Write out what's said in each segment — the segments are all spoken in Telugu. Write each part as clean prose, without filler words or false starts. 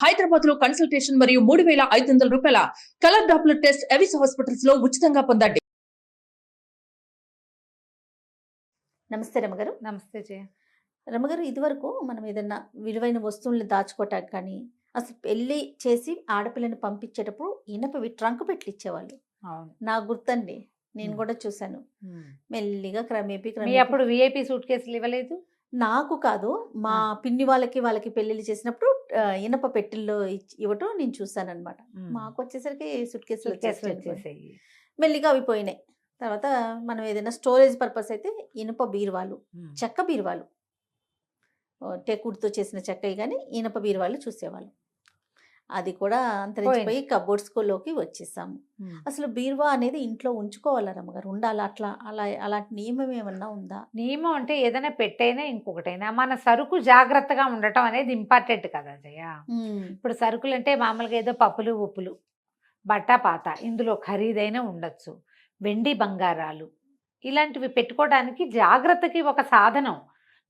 హైదరాబాద్ లో కన్సల్టేషన్ మరియు 3,500 రూపాయల colour Doppler test Avis hospitals లో ఉచితంగా పొందండి. నమస్తే రమగారు. నమస్తే జయ. రమగారు, ఇదివరకు మనం ఏదన్నా విలువైన వస్తువుల్ని దాచుకోవటానికి కానీ అసలు పెళ్లి చేసి ఆడపిల్లని పంపించేటప్పుడు ఇనపవి ట్రంక్ పెట్లు ఇచ్చేవాళ్ళు. అవును, నాకు గుర్తండి, నేను కూడా చూశాను. మెల్లిగా క్రమేపీ అప్పుడు విఐపి సూట్ కేసులు ఇవ్వలేదు. నాకు కాదు, మా పిన్ని వాళ్ళకి పెళ్లిళ్ళు చేసినప్పుడు ఇనప పెట్టెల్లో ఇవ్వటం నేను చూసాను అనమాట. మాకు వచ్చేసరికి సూట్ కేసులు వచ్చేసాయి. మెల్లిగా అవి పోయినాయి. తర్వాత మనం ఏదైనా స్టోరేజ్ పర్పస్ అయితే ఇనుప బీరువాలు, చెక్క బీరువాలు, టెకుడ్తో చేసిన చెక్కవి కానీ ఇనుప బీరువాలు చూసేవాళ్ళు. అది కూడా అంతరించిపోయి కబోర్డ్స్లోకి వచ్చేసాము. అసలు బీరువా అనేది ఇంట్లో ఉంచుకోవాలా రమ్మగారు? ఉండాలా? అలాంటి నియమం ఏమన్నా ఉందా? నియమం అంటే ఏదైనా పెట్టైనా ఇంకొకటైనా మన సరుకు జాగ్రత్తగా ఉండటం అనేది ఇంపార్టెంట్ కదా జయ. ఇప్పుడు సరుకులు అంటే మామూలుగా ఏదో పప్పులు ఉప్పులు బట్ట పాత, ఇందులో ఖరీదైన ఉండొచ్చు, వెండి బంగారాలు ఇలాంటివి పెట్టుకోవడానికి జాగ్రత్తకి ఒక సాధనం.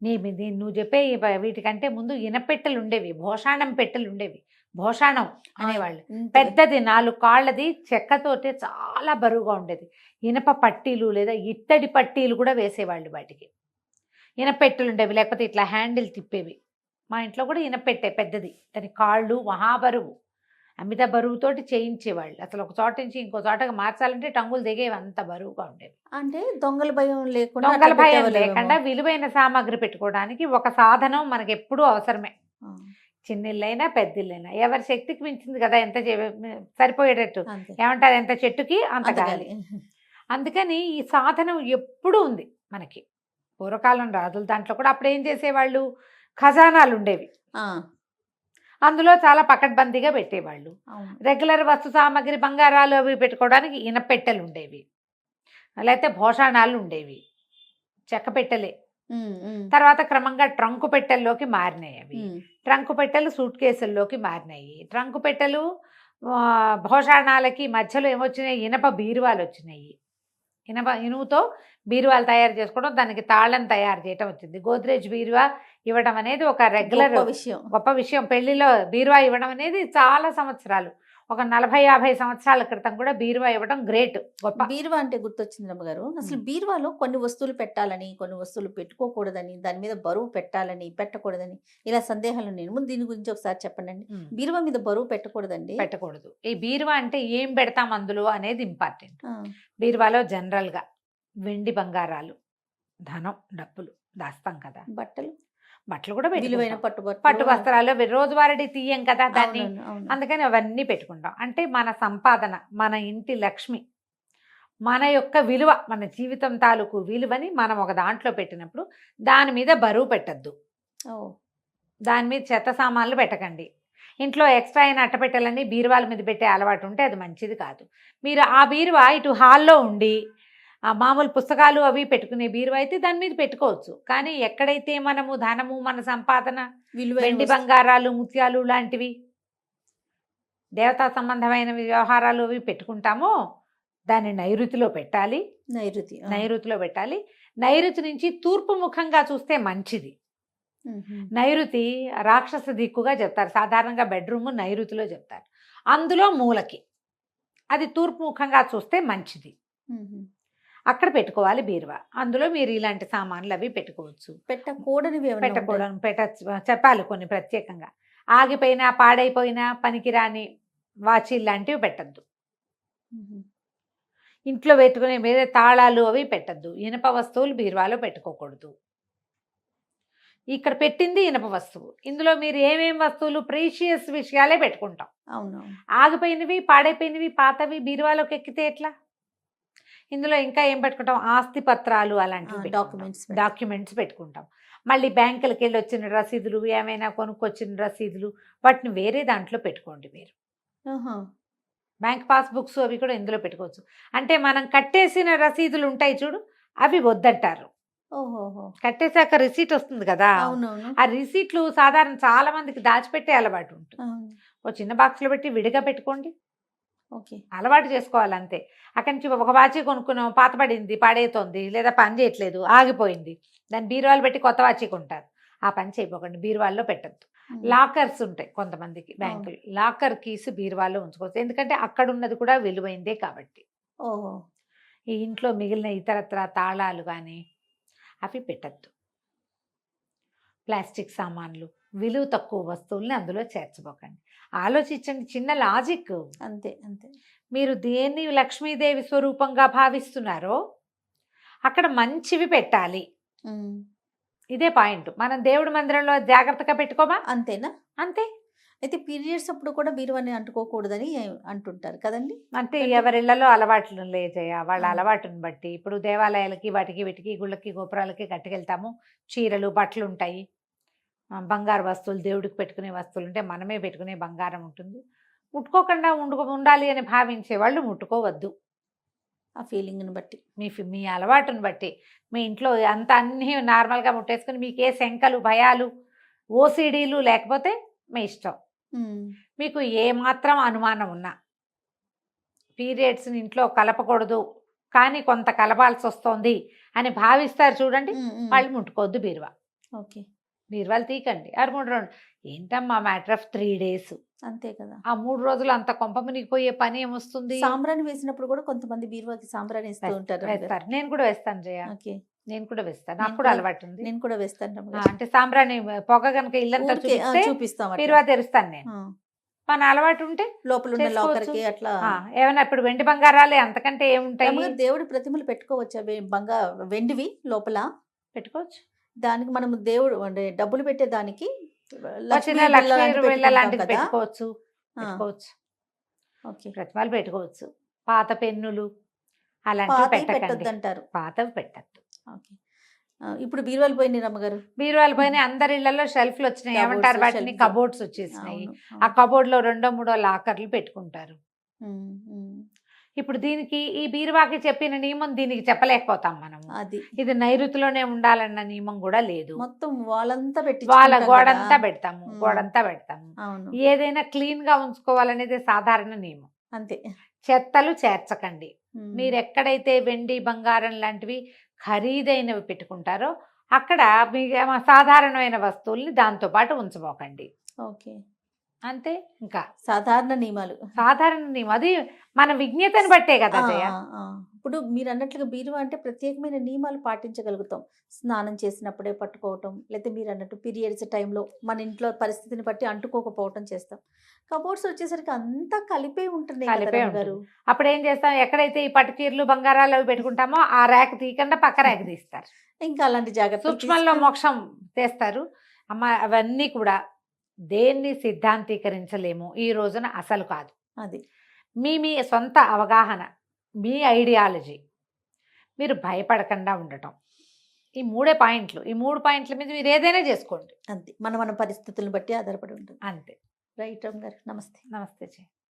నువ్వు చెప్పే వీటికంటే ముందు ఇనపెట్టెలు ఉండేవి, భోషాణం పెట్టెలు ఉండేవి. భోషాణం అనేవాళ్ళు, పెద్దది 4 కాళ్ళది, చెక్కతోటే చాలా బరువుగా ఉండేది. ఇనప పట్టీలు లేదా ఇత్తడి పట్టీలు కూడా వేసేవాళ్ళు వాటికి. ఇనపెట్టెలు ఉండేవి, లేకపోతే ఇట్లా హ్యాండిల్ తిప్పేవి. మా ఇంట్లో కూడా ఇనపెట్టే పెద్దది, దాని కాళ్ళు మహాబరువు, అమిత బరువుతోటి చేయించేవాళ్ళు. అసలు ఒక చోట నుంచి ఇంకో చోటకి మార్చాలంటే టంగులు దిగేవి, అంత బరువుగా ఉండేవి. అంటే దొంగల భయం లేకుండా విలువైన సామాగ్రి పెట్టుకోవడానికి ఒక సాధనం మనకి ఎప్పుడూ అవసరమే. చిన్నిళ్ళైనా పెద్దిళ్ళైనా ఎవరి శక్తికి మించింది కదా, ఎంత సరిపోయేటట్టు ఏమంటారు, ఎంత చెట్టుకి అంత గాలి. అందుకని ఈ సాధనం ఎప్పుడూ ఉంది మనకి. పూర్వకాలం రాజుల దాంట్లో కూడా అప్పుడు ఏం చేసేవాళ్ళు, ఖజానాలు ఉండేవి, అందులో చాలా పకడ్బందీగా పెట్టేవాళ్ళు. రెగ్యులర్ వస్తు సామాగ్రి బంగారాలు అవి పెట్టుకోవడానికి ఇనపెట్టెలు ఉండేవి, లేకపోతే భోషాణాలు ఉండేవి, చెక్క పెట్టెలే. తర్వాత క్రమంగా ట్రంకు పెట్టెల్లోకి మారినాయి అవి. ట్రంకు పెట్టెలు సూట్ కేసుల్లోకి మారినాయి. ట్రంకు పెట్టెలు భోషాణాలకి మధ్యలో ఏమొచ్చినాయి, ఇనప బీరువాలు వచ్చినాయి. ఇనుముతో బీరువాలు తయారు చేసుకోవడం, దానికి తాళం తయారు చేయటం వచ్చింది. గోద్రేజ్ బీరువా ఇవ్వడం అనేది ఒక రెగ్యులర్ గొప్ప విషయం. పెళ్లిలో బీరువా ఇవ్వడం అనేది చాలా సంవత్సరాలు, ఒక 40-50 సంవత్సరాల క్రితం కూడా బీరువా ఇవ్వడం గ్రేట్, గొప్ప. బీరువా అంటే గుర్తొచ్చింది రమ్మగారు, అసలు బీరువాలో కొన్ని వస్తువులు పెట్టాలని, కొన్ని వస్తువులు పెట్టుకోకూడదని, దాని మీద బరువు పెట్టాలని పెట్టకూడదని ఇలా సందేహాలు నేను. ముందు దీని గురించి ఒకసారి చెప్పండి అండి. బీరువా మీద బరువు పెట్టకూడదండి, పెట్టకూడదు. ఈ బీరువా అంటే ఏం పెడతాం అందులో అనేది ఇంపార్టెంట్. బీరువాలో జనరల్గా వెండి బంగారాలు, ధనం, డబ్బులు దాస్తాం కదా. బట్టలు కూడా విలువైన పట్టు వస్త్రాలు రోజువారీ తీయం కదా దాన్ని, అందుకని అవన్నీ పెట్టుకుంటాం. అంటే మన సంపాదన, మన ఇంటి లక్ష్మి, మన యొక్క విలువ, మన జీవితం తాలూకు విలువని మనం ఒక దాంట్లో పెట్టినప్పుడు దాని మీద బరువు పెట్టద్దు. దాని మీద చెత్త సామాన్లు పెట్టకండి. ఇంట్లో ఎక్స్ట్రా అయిన అట్టపెట్టెలన్నీ బీరువాల మీద పెట్టే అలవాటు ఉంటే అది మంచిది కాదు. మీరు ఆ బీరువా ఇటు హాల్లో ఉండి మామూలు పుస్తకాలు అవి పెట్టుకునే బీరువా అయితే దాని మీద పెట్టుకోవచ్చు. కానీ ఎక్కడైతే మనము ధనము, మన సంపాదన, వెండి బంగారాలు, ముత్యాలు లాంటివి దేవతా సంబంధమైన వ్యవహారాలు అవి పెట్టుకుంటామో దాన్ని నైరుతిలో పెట్టాలి. నైరుతిలో పెట్టాలి. నైరుతి నుంచి తూర్పు ముఖంగా చూస్తే మంచిది. నైరుతి రాక్షస దిక్కుగా చెప్తారు, సాధారణంగా బెడ్రూమ్ నైరుతిలో చెప్తారు. అందులో మూలకి అది తూర్పు ముఖంగా చూస్తే మంచిది, అక్కడ పెట్టుకోవాలి బీరువా. అందులో మీరు ఇలాంటి సామాన్లు అవి పెట్టుకోవచ్చు. చెప్పాలి కొన్ని ప్రత్యేకంగా. ఆగిపోయినా, పాడైపోయినా, పనికిరాని వాచీలు లాంటివి పెట్టద్దు. ఇంట్లో పెట్టుకునే మీద తాళాలు అవి పెట్టద్దు. ఇనప వస్తువులు బీరువాలో పెట్టుకోకూడదు. ఇక్కడ పెట్టింది ఇనప వస్తువు, ఇందులో మీరు ఏమేం వస్తువులు ప్రీషియస్ విషయాలే పెట్టుకుంటాం. ఆగిపోయినవి, పాడైపోయినవి, పాతవి బీరువాలోకి ఎక్కితే ఎట్లా? ఇందులో ఇంకా ఏం పెట్టుకుంటాం, ఆస్తి పత్రాలు అలాంటివి, డాక్యుమెంట్స్ పెట్టుకుంటాం. మళ్ళీ బ్యాంకులకి వెళ్ళి వచ్చిన రసీదులు, ఏమైనా కొనుక్కొచ్చిన రసీదులు, వాటిని వేరే దాంట్లో పెట్టుకోండి మీరు. బ్యాంక్ పాస్బుక్స్ అవి కూడా ఇందులో పెట్టుకోవచ్చు. అంటే మనం కట్టేసిన రసీదులు ఉంటాయి చూడు, అవి వద్దంటారు. కట్టేశాక రిసీట్ వస్తుంది కదా, ఆ రిసీట్లు సాధారణ చాలా మందికి దాచిపెట్టే అలవాటు ఉంటుంది. ఓ చిన్న బాక్స్లో పెట్టి విడిగా పెట్టుకోండి, అలవాటు చేసుకోవాలి అంతే. అక్కడి నుంచి ఒక వాచి కొనుక్కున్నాం, పాతపడింది, పాడైతోంది, లేదా పని చేయట్లేదు, ఆగిపోయింది, దాన్ని బీరువాలు పెట్టి కొత్త వాచి కొంటారు. ఆ పని చేయబోకండి, బీరువాల్లో పెట్టద్దు. లాకర్స్ ఉంటాయి కొంతమందికి బ్యాంకులు, లాకర్ కీస్ బీరువాలో ఉంచుకోవచ్చు. ఎందుకంటే అక్కడ ఉన్నది కూడా విలువైందే కాబట్టి. ఓహో. ఈ ఇంట్లో మిగిలిన ఇతరత్ర తాళాలు కానీ అవి పెట్టద్దు. ప్లాస్టిక్ సామాన్లు, విలువ తక్కువ వస్తువుల్ని అందులో చేర్చబోకండి. ఆలోచించండి, చిన్న లాజిక్. అంతే అంతే. మీరు దేన్ని లక్ష్మీదేవి స్వరూపంగా భావిస్తున్నారో అక్కడ మంచివి పెట్టాలి. ఇదే పాయింట్. మనం దేవుడి మందిరంలో జాగ్రత్తగా పెట్టుకోమా? అంతేనా? అంతే. అయితే పీరియడ్స్ అప్పుడు కూడా బీరువాని అంటుకోకూడదని అంటుంటారు కదండి. అంటే ఎవరిళ్లలో అలవాట్లు లేజయ్య, వాళ్ళ అలవాటుని బట్టి. ఇప్పుడు దేవాలయాలకి వాటికి వీటికి గుళ్ళకి గోపురాలకి కట్టుకెళ్తాము, చీరలు బట్టలు ఉంటాయి, బంగారు వస్తువులు, దేవుడికి పెట్టుకునే వస్తువులు ఉంటే మనమే పెట్టుకునే బంగారం ఉంటుంది. ముట్టుకోకుండా ఉండాలి అని భావించే వాళ్ళు ముట్టుకోవద్దు. ఆ ఫీలింగ్ని బట్టి, మీ అలవాటుని బట్టి. మీ ఇంట్లో అంత అన్నీ నార్మల్గా ముట్టేసుకుని మీకు ఏ శంకలు భయాలు ఓసిడీలు లేకపోతే మీ ఇష్టం. మీకు ఏమాత్రం అనుమానం ఉన్నా పీరియడ్స్ని ఇంట్లో కలపకూడదు కానీ కొంత కలపాల్సి వస్తుంది అని భావిస్తారు చూడండి, వాళ్ళు ముట్టుకోవద్దు బీరువా. ఓకే. బీరువాలు తీకండి. 2 ఏంటమ్మా మ్యాటర్ ఆఫ్ 3 days, అంతే కదా. ఆ 3 రోజులు అంత కొంప మునిగిపోయే పని ఏమొస్తుంది? సాంబ్రాణి వేసినప్పుడు కూడా కొంతమంది బీరువాకి సాంబ్రాణి వేస్తూ ఉంటారు. వేస్తారు. నేను కూడా వేస్తాను జయ. ఓకే. నేను కూడా వేస్తాను, నాకు కూడా అలవాటు ఉంది. నేను కూడా వేస్తాను. అంటే సాంబ్రాణి పొగ కనుక ఇల్లంతా చూపిస్తాం, బీరువా తెరుస్తాను నేను. మన అలవాటు ఉంటే లోపల ఉన్న లాకర్కి అట్లా ఏమైనా ఇప్పుడు వెండి బంగారాలే, అంతకంటే ఏముంటాయి? దేవుడి ప్రతిమలు పెట్టుకోవచ్చా? వెండివి లోపల పెట్టుకోవచ్చు. దానికి మనం దేవుడు అంటే డబ్బులు పెట్టే దానికి లక్ష్మీ లాంటిది పెట్టుకోవచ్చు. ప్రతిమలు పెట్టుకోవచ్చు. పాత పెన్నులు అలాంటివి పెట్టకండి అంటారు, పాతవి పెట్టద్దు. ఇప్పుడు బీరువాలు పోయినాయి రమ్మగారు. బీరువాలు పోయినాయి. అందరి ఇళ్లలో షెల్ఫ్లు వచ్చినాయి, ఏమంటారు వాటిని? కబోర్డ్స్ వచ్చేసినాయి. ఆ కబోర్డ్ లో 2-3 లాకర్లు పెట్టుకుంటారు. ఇప్పుడు దీనికి ఈ బీరువాకి చెప్పిన నియమం దీనికి చెప్పలేకపోతాం మనం. ఇది నైరుతిలోనే ఉండాలన్న నియమం కూడా లేదు. మొత్తం వాళ్ళంతా పెట్టి గోడంతా పెడతాము. ఏదైనా క్లీన్ గా ఉంచుకోవాలనేది సాధారణ నియమం. అంతే. చెత్తలు చేర్చకండి. మీరు ఎక్కడైతే వెండి బంగారం లాంటివి ఖరీదైనవి పెట్టుకుంటారో అక్కడ మీ సాధారణమైన వస్తువుల్ని దాంతో పాటు ఉంచబోకండి. ఓకే. అంతే. ఇంకా సాధారణ నియమాలు, అది మన విజ్ఞతని బట్టే కదా జయ. ఇప్పుడు మీరు అన్నట్లుగా బీరువా అంటే ప్రత్యేకమైన నియమాలు పాటించగలుగుతాం. స్నానం చేసినప్పుడే పట్టుకోవటం, లేకపోతే మీరు అన్నట్టు పీరియడ్స్ టైంలో మన ఇంట్లో పరిస్థితిని బట్టి అంటుకోకపోవటం చేస్తాం. కబోర్డ్స్ వచ్చేసరికి అంతా కలిపే ఉంటున్నాయి. అప్పుడు ఏం చేస్తాం? ఎక్కడైతే ఈ పట్టు చీరలు బంగారాలు అవి పెట్టుకుంటామో ఆ ర్యాక్ తీయకుండా పక్క ర్యాక్ తీస్తారు. ఇంకా అలాంటి జాగ్రత్త సూక్ష్మంలో మోక్షం చేస్తారు. అమ్మ అవన్నీ కూడా దేన్ని సిద్ధాంతీకరించలేము ఈ రోజున, అసలు కాదు. అది మీ సొంత అవగాహన, మీ ఐడియాలజీ, మీరు భయపడకుండా ఉండటం. ఈ 3 పాయింట్లు. ఈ 3 పాయింట్ల మీద మీరు ఏదైనా చేసుకోండి. అంతే. మన పరిస్థితులను బట్టి ఆధారపడి ఉంటుంది. అంతే. రైట్ రామ్ గారు. నమస్తే. నమస్తే.